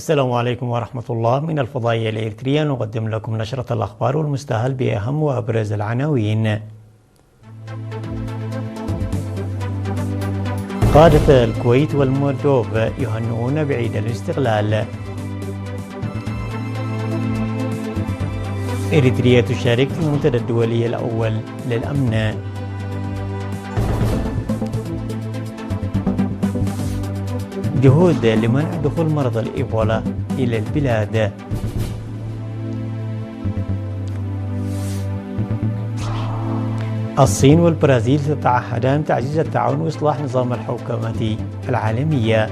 السلام عليكم ورحمة الله. من الفضائية الإريترية نقدم لكم نشرة الأخبار والمستهل بأهم وأبرز العناوين. قادة الكويت والمولدوف يهنئون بعيد الاستقلال. إريتريا تشارك في المنتدى الدولي الأول للأمن. جهود لمنع دخول مرض الإيبولا إلى البلاد. الصين والبرازيل تتعهدان تعزيز التعاون وإصلاح نظام الحوكمة العالمية.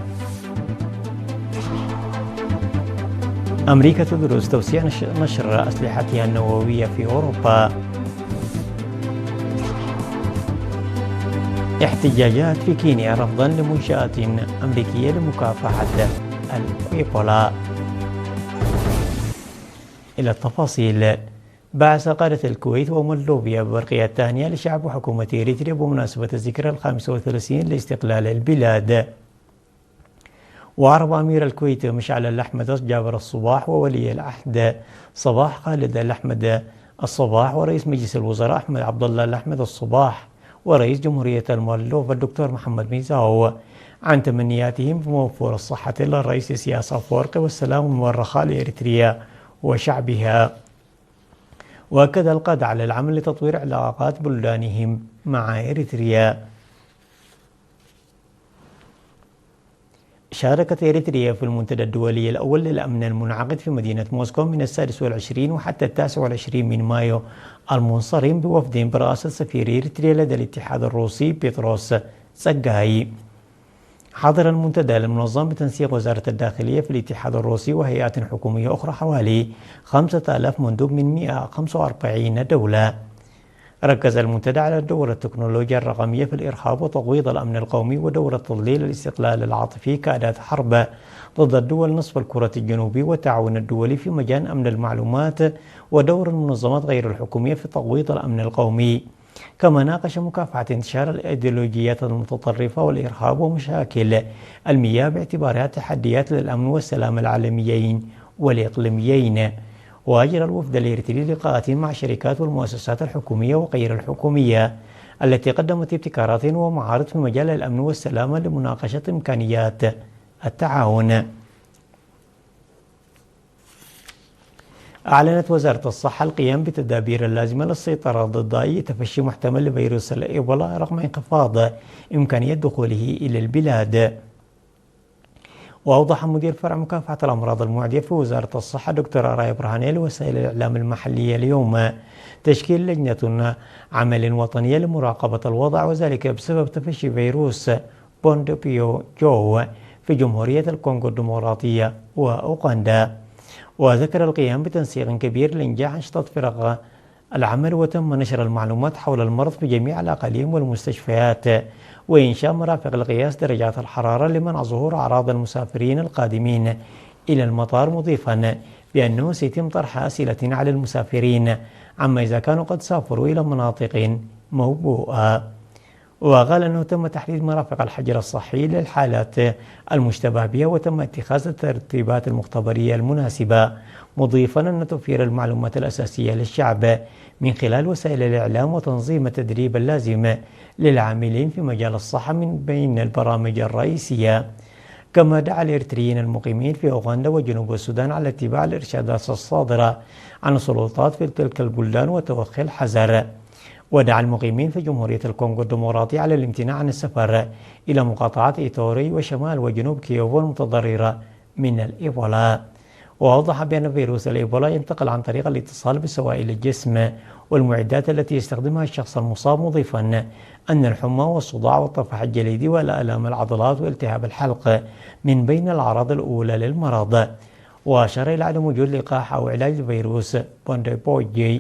أمريكا تدرس توسيع نشر أسلحتها النووية في أوروبا. احتجاجات في كينيا رفضا لمنشآت أمريكية لمكافحة الإيبولا. إلى التفاصيل. بعث قادة الكويت ومولدوفيا ببرقية التهنئة لشعب وحكومة إريتريا بمناسبة الذكرى 35 لاستقلال البلاد. وعرب أمير الكويت مشعل الأحمد جابر الصباح وولي العهد صباح خالد الأحمد الصباح ورئيس مجلس الوزراء أحمد عبد الله الأحمد الصباح ورئيس جمهورية المولدوف الدكتور محمد ميزاو عن تمنياتهم بموفور الصحة للرئيس إسياس أفورقي والسلام والرخاء لإريتريا وشعبها. وأكد القادة على العمل لتطوير علاقات بلدانهم مع إريتريا. شاركت إريتريا في المنتدى الدولي الأول للأمن المنعقد في مدينة موسكو من 26 وحتى 29 من مايو المنصرم بوفد برئاسة سفير إريتريا لدى الاتحاد الروسي بيتروس ساغاي. حضر المنتدى المنظم بتنسيق وزارة الداخلية في الاتحاد الروسي وهيئات حكومية أخرى حوالي 5000 مندوب من 145 دولة. ركز المنتدى على دور التكنولوجيا الرقمية في الإرهاب وتقويض الأمن القومي ودور تضليل الاستقلال العاطفي كأداة حرب ضد الدول نصف الكرة الجنوبي والتعاون الدولي في مجال أمن المعلومات ودور المنظمات غير الحكومية في تقويض الأمن القومي. كما ناقش مكافحة انتشار الأيديولوجيات المتطرفة والإرهاب ومشاكل المياه باعتبارها تحديات للأمن والسلام العالميين والإقليميين. وأجرى الوفد الإريتري لقاءات مع الشركات والمؤسسات الحكومية وغير الحكومية التي قدمت ابتكارات ومعارض في مجال الأمن والسلامة لمناقشة إمكانيات التعاون. أعلنت وزارة الصحة القيام بالتدابير اللازمة للسيطرة ضد أي تفشي محتمل لفيروس الإيبولا رغم انخفاض إمكانية دخوله إلى البلاد. وأوضح مدير فرع مكافحة الأمراض المعدية في وزارة الصحة دكتور راي برهاني لوسائل الإعلام المحلية اليوم تشكيل لجنة عمل وطنية لمراقبة الوضع وذلك بسبب تفشي فيروس بوندوبيو جو في جمهورية الكونغو الديمقراطية وأوغندا. وذكر القيام بتنسيق كبير لإنجاح أنشطة فرق العمل وتم نشر المعلومات حول المرض في جميع الأقاليم والمستشفيات وإنشاء مرافق لقياس درجات الحرارة لمنع ظهور أعراض المسافرين القادمين إلى المطار مضيفا بأنه سيتم طرح أسئلة على المسافرين عما إذا كانوا قد سافروا إلى مناطق موبوءة. وقال أنه تم تحديد مرافق الحجر الصحي للحالات المشتبه بها وتم اتخاذ الترتيبات المختبرية المناسبة مضيفا أن توفير المعلومات الأساسية للشعب من خلال وسائل الإعلام وتنظيم التدريب اللازم للعاملين في مجال الصحة من بين البرامج الرئيسية. كما دعا الإريتريين المقيمين في أوغندا وجنوب السودان على اتباع الإرشادات الصادرة عن السلطات في تلك البلدان وتوخي الحذر. ودعا المقيمين في جمهورية الكونغو الديمقراطية على الامتناع عن السفر إلى مقاطعات إيتوري وشمال وجنوب كيوفو المتضررة من الإيبولا. وأوضح بأن فيروس الإيبولا ينتقل عن طريق الاتصال بسوائل الجسم والمعدات التي يستخدمها الشخص المصاب مضيفا أن الحمى والصداع والطفح الجليدي والآلام العضلات والتهاب الحلق من بين الأعراض الأولى للمرض. وأشار إلى عدم وجود لقاح أو علاج لفيروس بوندوبيو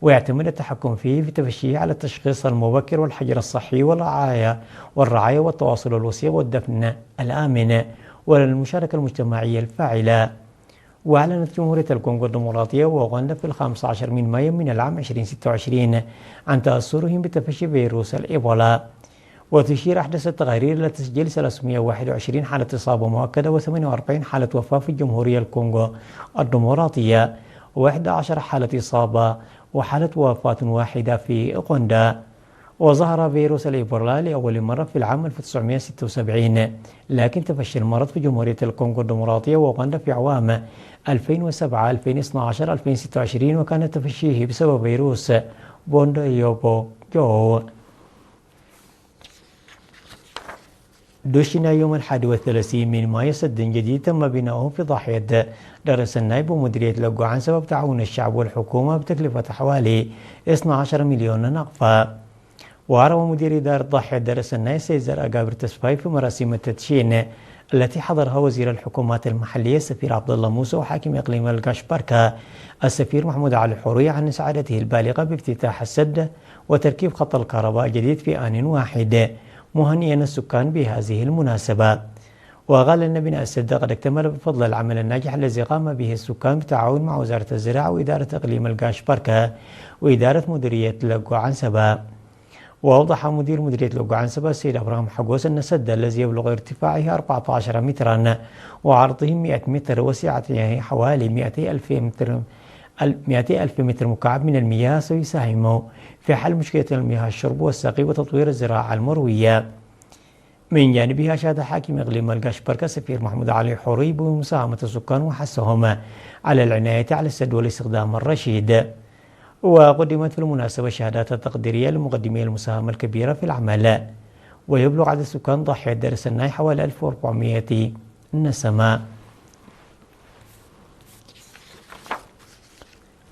ويعتمد التحكم فيه في تفشيه على التشخيص المبكر والحجر الصحي والرعاية والتواصل الوثيق والدفن الآمن والمشاركة المجتمعية الفاعلة. وأعلنت جمهورية الكونغو الديمقراطية وأوغندا في 15 من مايو من العام 2026 عن تأثرهم بتفشي فيروس الإيبولا. وتشير أحدث التقارير إلى تسجيل 321 حالة إصابة مؤكدة و48 حالة وفاة في جمهورية الكونغو الديمقراطية، و11 حالة إصابة وحالة وفاة واحدة في أوغندا. وظهر فيروس الإيبولا لأول مرة في العام 1976، لكن تفشي المرض في جمهورية الكونغو الديمقراطية وأوغندا في أعوام 2007 2012 2026، وكان تفشيه بسبب فيروس بونديوبو جو. دشن يوم 31 من مايو سد جديد تم بناؤه في ضاحية دار السناي بمديرية لقوعان سبب تعاون الشعب والحكومة بتكلفة حوالي 12 مليون نقفة. وأعرب مدير إدارة ضاحية دار السناي سيزر أقابر تسفاي في مراسم التدشين التي حضرها وزير الحكومات المحلية السفير عبد الله موسى وحاكم إقليم القشبركة السفير محمود علي الحوري عن سعادته البالغة بافتتاح السد وتركيب خط الكهرباء الجديد في آن واحد، مهنئا السكان بهذه المناسبة. وقال أن بناء السد قد اكتمل بفضل العمل الناجح الذي قام به السكان بالتعاون مع وزارة الزراعة وإدارة إقليم القشبركة وإدارة مديرية لقوعنسبة. وأوضح مدير مديرية لقوعنسبة السيد إبراهيم حقوس أن السد الذي يبلغ ارتفاعه 14 مترا وعرضه 100 متر وسعته حوالي 200 ألف متر مكعب من المياه سيساهم في حل مشكلة المياه الشرب والسقي وتطوير الزراعة المروية. من جانبها أشاد حاكم إقليم القشبركة السفير محمود علي حوري بمساهمة السكان وحثهم على العناية على السد والاستخدام الرشيد. وقدمت في المناسبة شهادات تقديرية لمقدمي المساهمة الكبيرة في العمل. ويبلغ عدد سكان ضاحية دار السناي حوالي 1400 نسمة.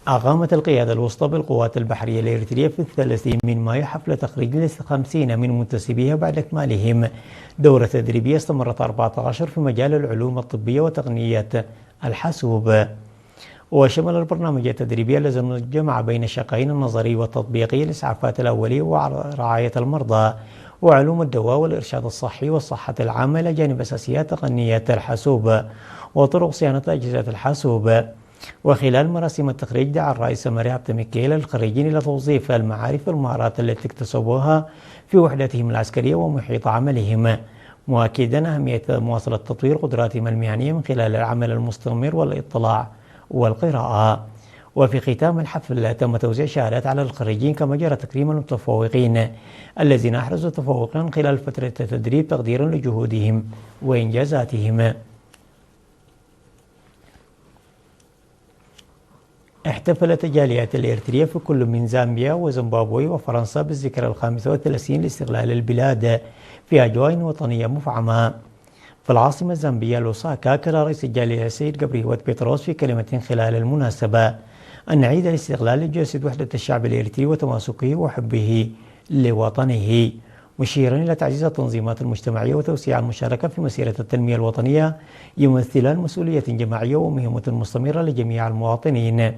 أقامت القيادة الوسطى بالقوات البحرية الإريترية في 30 من مايو حفل تخريج 50 من منتسبيها بعد إكمالهم دورة تدريبية استمرت 14 في مجال العلوم الطبية وتقنية الحاسوب. وشمل البرنامج التدريبي الذي جمع بين الشقين النظري والتطبيقي الإسعافات الأولية ورعاية المرضى وعلوم الدواء والإرشاد الصحي والصحة العامة إلى جانب أساسيات تقنية الحاسوب وطرق صيانة أجهزة الحاسوب. وخلال مراسم التخريج دعا الرئيس ماري عبد مكيل الخريجين إلى توظيف المعارف والمهارات التي اكتسبوها في وحدتهم العسكرية ومحيط عملهم، مؤكدا أهمية مواصلة تطوير قدراتهم المهنية من خلال العمل المستمر والاطلاع والقراءة. وفي ختام الحفل تم توزيع شهادات على الخريجين كما جرى تكريم المتفوقين الذين أحرزوا تفوقا خلال فترة التدريب تقديرا لجهودهم وإنجازاتهم. احتفلت الجاليات الإريترية في كل من زامبيا وزيمبابوي وفرنسا بالذكرى 35 لاستقلال البلاد في أجواء وطنية مفعمة. في العاصمة الزامبية لوساكا كان رئيس الجالية السيد جابرييل بيتروس في كلمة خلال المناسبة أن عيد الاستقلال يجسد وحدة الشعب الإريتري وتماسكه وحبه لوطنه، مشيرا إلى تعزيز التنظيمات المجتمعية وتوسيع المشاركة في مسيرة التنمية الوطنية يمثلان مسؤولية جماعية ومهمة مستمرة لجميع المواطنين.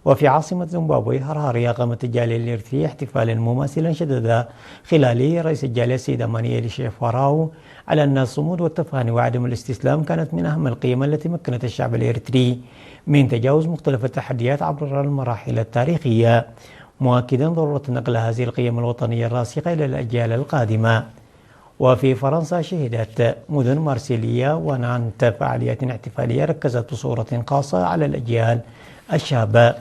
وفي عاصمة زيمبابوي هراري قامت الجالية الإريترية احتفالا مماثلا شدد خلاله رئيس الجالية السيد أمانييل شيفاراو على أن الصمود والتفاني وعدم الاستسلام كانت من أهم القيم التي مكنت الشعب الإريتري من تجاوز مختلف التحديات عبر المراحل التاريخية، مؤكدا ضرورة نقل هذه القيم الوطنية الراسخة إلى الأجيال القادمة. وفي فرنسا شهدت مدن مارسيليا ونانت فعاليات احتفالية ركزت بصورة خاصة على الأجيال الشابة.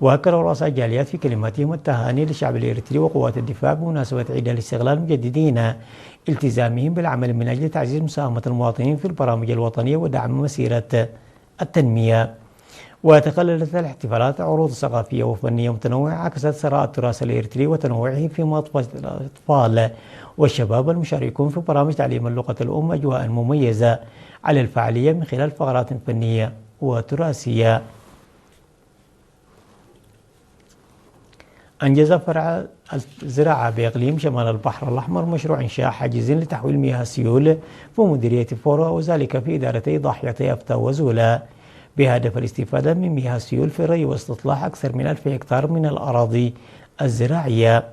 وأكد رؤساء الجاليات في كلماتهم التهاني للشعب الإريتري وقوات الدفاع بمناسبة عيد الاستقلال مجددين التزامهم بالعمل من أجل تعزيز مساهمة المواطنين في البرامج الوطنية ودعم مسيرة التنمية. وتخللت الاحتفالات عروض ثقافية وفنية متنوعة عكست ثراء التراث الإريتري وتنوعه في مواطنة الأطفال والشباب المشاركون في برامج تعليم اللغة الأم أجواء مميزة على الفعالية من خلال فقرات فنية وتراثية. أنجز فرع الزراعة بإقليم شمال البحر الأحمر مشروع إنشاء حاجز لتحويل مياه السيول في مديرية فورا، وذلك في إدارتي ضاحيتي أفتا وزولا، بهدف الاستفادة من مياه السيول في الري واستطلاع أكثر من 1000 هكتار من الأراضي الزراعية.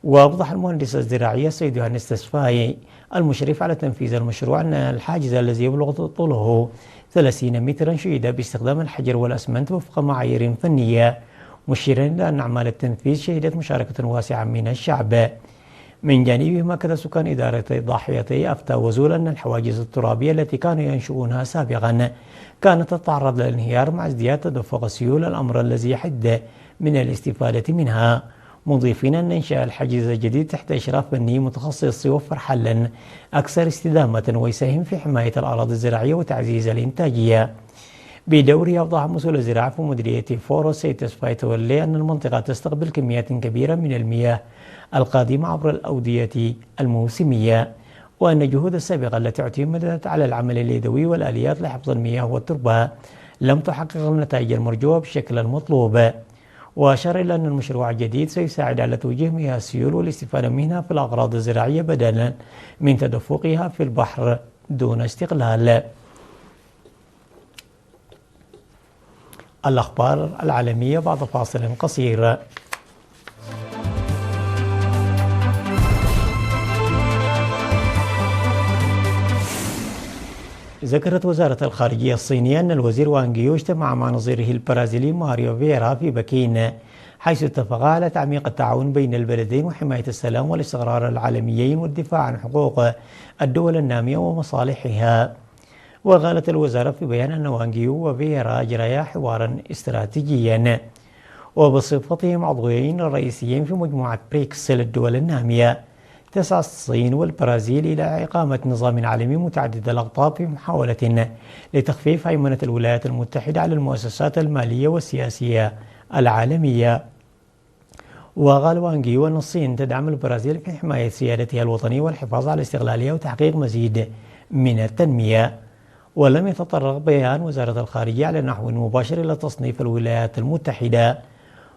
وأوضح المهندس الزراعي السيد يوهانس تسفاي المشرف على تنفيذ المشروع أن الحاجز الذي يبلغ طوله 30 مترا شيد باستخدام الحجر والأسمنت وفق معايير فنية، مشيرا إلى أن أعمال التنفيذ شهدت مشاركة واسعة من الشعب. من جانبهم أكد سكان إدارة ضاحيتي أفتى وزول أن الحواجز الترابية التي كانوا ينشؤونها سابقا كانت تتعرض للانهيار مع ازدياد تدفق السيول، الأمر الذي يحد من الاستفادة منها، مضيفين أن إنشاء الحاجز الجديد تحت إشراف فني متخصص يوفر حلا أكثر استدامة ويساهم في حماية الأراضي الزراعية وتعزيز الإنتاجية. بدوره أوضح مسؤول الزراعة في مديرية فورو سيتس فايتولي أن المنطقة تستقبل كميات كبيرة من المياه القادمة عبر الأودية الموسمية، وأن الجهود السابقة التي اعتمدت على العمل اليدوي والآليات لحفظ المياه والتربة لم تحقق النتائج المرجوة بالشكل المطلوب. وأشار إلى أن المشروع الجديد سيساعد على توجيه مياه السيول والاستفادة منها في الأغراض الزراعية بدلا من تدفقها في البحر دون استقلال. الأخبار العالمية بعد فاصل قصير. ذكرت وزارة الخارجية الصينية أن الوزير وانغ يو اجتمع مع نظيره البرازيلي ماريو فييرا في بكين، حيث اتفقا على تعميق التعاون بين البلدين وحماية السلام والاستقرار العالميين والدفاع عن حقوق الدول النامية ومصالحها. وقالت الوزارة في بيان أن وانغ يو وفييرا أجريا حوارا استراتيجيا وبصفتهم عضوين رئيسيين في مجموعة بريكس للدول النامية. تسعى الصين والبرازيل إلى إقامة نظام عالمي متعدد الأقطاب في محاولة لتخفيف هيمنة الولايات المتحدة على المؤسسات المالية والسياسية العالمية. وقال وانغ يو أن الصين تدعم البرازيل في حماية سيادتها الوطنية والحفاظ على استقلالها وتحقيق مزيد من التنمية. ولم يتطرق بيان وزارة الخارجية على نحو مباشر إلى تصنيف الولايات المتحدة،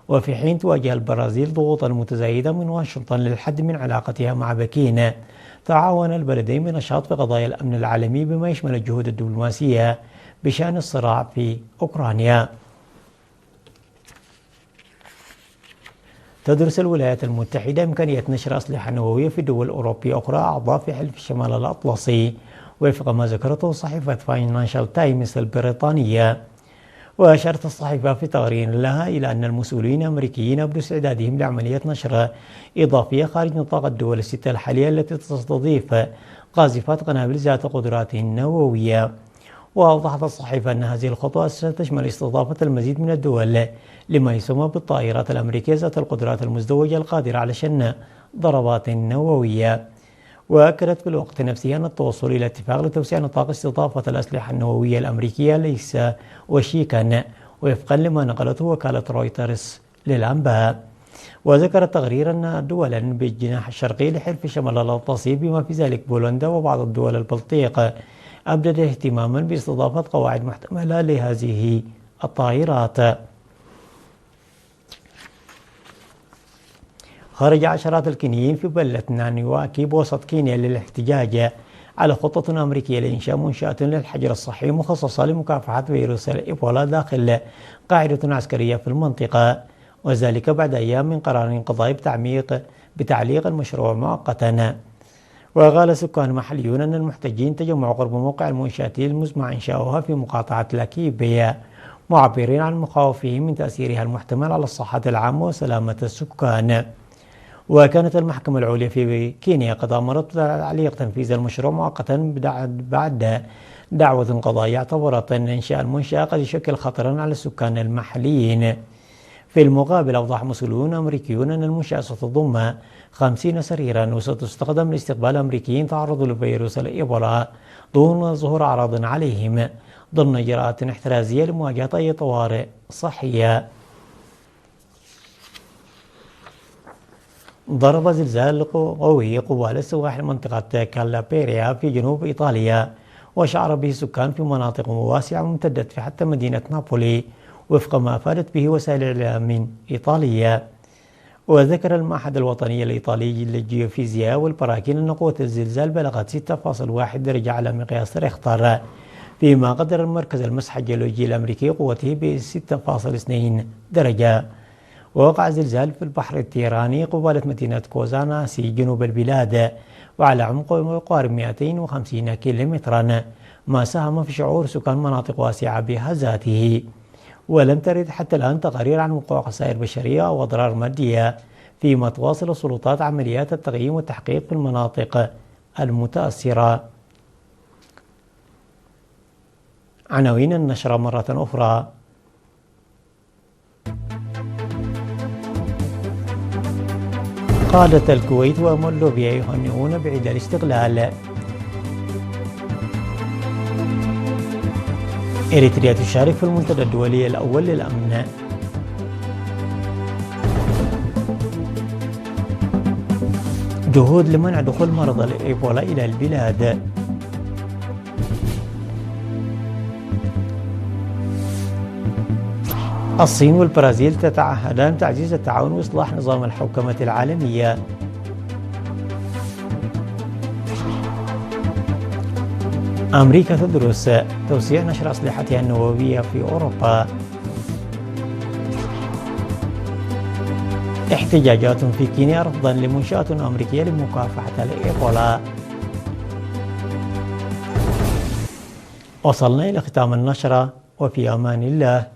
وفي حين تواجه البرازيل ضغوطا متزايدة من واشنطن للحد من علاقتها مع بكين، تعاون البلدين بنشاط في قضايا الأمن العالمي بما يشمل الجهود الدبلوماسية بشأن الصراع في أوكرانيا. تدرس الولايات المتحدة إمكانية نشر أسلحة نووية في دول أوروبية أخرى أعضاء في حلف الشمال الأطلسي، وفق ما ذكرته صحيفة فاينانشال تايمز البريطانية. وأشارت الصحيفة في تقرير لها إلى أن المسؤولين الأمريكيين أبدوا استعدادهم لعملية نشر إضافية خارج نطاق الدول الستة الحالية التي تستضيف قاذفات قنابل ذات قدرات نووية. وأوضحت الصحيفة أن هذه الخطوة ستشمل استضافة المزيد من الدول لما يسمى بالطائرات الأمريكية ذات القدرات المزدوجة القادرة على شن ضربات نووية. وأكدت في الوقت نفسه أن التوصل إلى اتفاق لتوسيع نطاق استضافة الأسلحة النووية الأمريكية ليس وشيكا، وفقا لما نقلته وكالة رويترز للأنباء. وذكر التقرير أن دولا بالجناح الشرقي لحلف شمال الأطلسي بما في ذلك بولندا وبعض الدول البلطيق أبدت اهتماما باستضافة قواعد محتملة لهذه الطائرات. خرج عشرات الكينيين في بلدة نانيواكي بوسط كينيا للاحتجاج على خطة أمريكية لإنشاء منشأة للحجر الصحي مخصصة لمكافحة فيروس الإيبولا داخل قاعدة عسكرية في المنطقة، وذلك بعد أيام من قرار قضائي بتعليق المشروع مؤقتا. وقال سكان محليون أن المحتجين تجمعوا قرب موقع المنشأة المزمع إنشاؤها في مقاطعة لاكيبيا، معبرين عن مخاوفهم من تأثيرها المحتمل على الصحة العامة وسلامة السكان. وكانت المحكمة العليا في كينيا قد أمرت بتعليق تنفيذ المشروع مؤقتا بعد دعوة قضائية اعتبرت أن إنشاء المنشأة قد يشكل خطرا على السكان المحليين. في المقابل أوضح مسؤولون أمريكيون أن المنشأة ستضم 50 سريرا وستستخدم لاستقبال أمريكيين تعرضوا لفيروس الإيبولا دون ظهور أعراض عليهم، ضمن إجراءات احترازية لمواجهة أي طوارئ صحية. ضرب زلزال قوي قبالة سواحل منطقة كالابيريا في جنوب إيطاليا، وشعر به السكان في مناطق واسعة ممتدة في حتى مدينة نابولي، وفق ما أفادت به وسائل الإعلام إيطالية. وذكر المعهد الوطني الإيطالي للجيوفيزياء والبراكين أن قوة الزلزال بلغت 6.1 درجة على مقياس ريختر، فيما قدر المركز المسح الجيولوجي الأمريكي قوته ب 6.2 درجة. ووقع زلزال في البحر التيراني قبالة مدينة كوزاناسي جنوب البلاد، وعلى عمق يقارب 250 كيلومترا، ما ساهم في شعور سكان مناطق واسعة بهزاته. ولم ترد حتى الآن تقارير عن وقوع خسائر بشرية أو أضرار مادية فيما تواصل السلطات عمليات التقييم والتحقيق في المناطق المتأثرة. عناوين النشرة مرة أخرى: قادة الكويت ومولدوفيا يهنئون بعيد الاستقلال. إريتريا تشارك في المنتدى الدولي الأول للأمن. جهود لمنع دخول مرض الإيبولا إلى البلاد. الصين والبرازيل تتعهدان تعزيز التعاون وإصلاح نظام الحوكمة العالمية. أمريكا تدرس توسيع نشر أسلحتها النووية في أوروبا. احتجاجات في كينيا رفضا لمنشأة أمريكية لمكافحة الإيبولا. وصلنا إلى ختام النشرة، وفي أمان الله.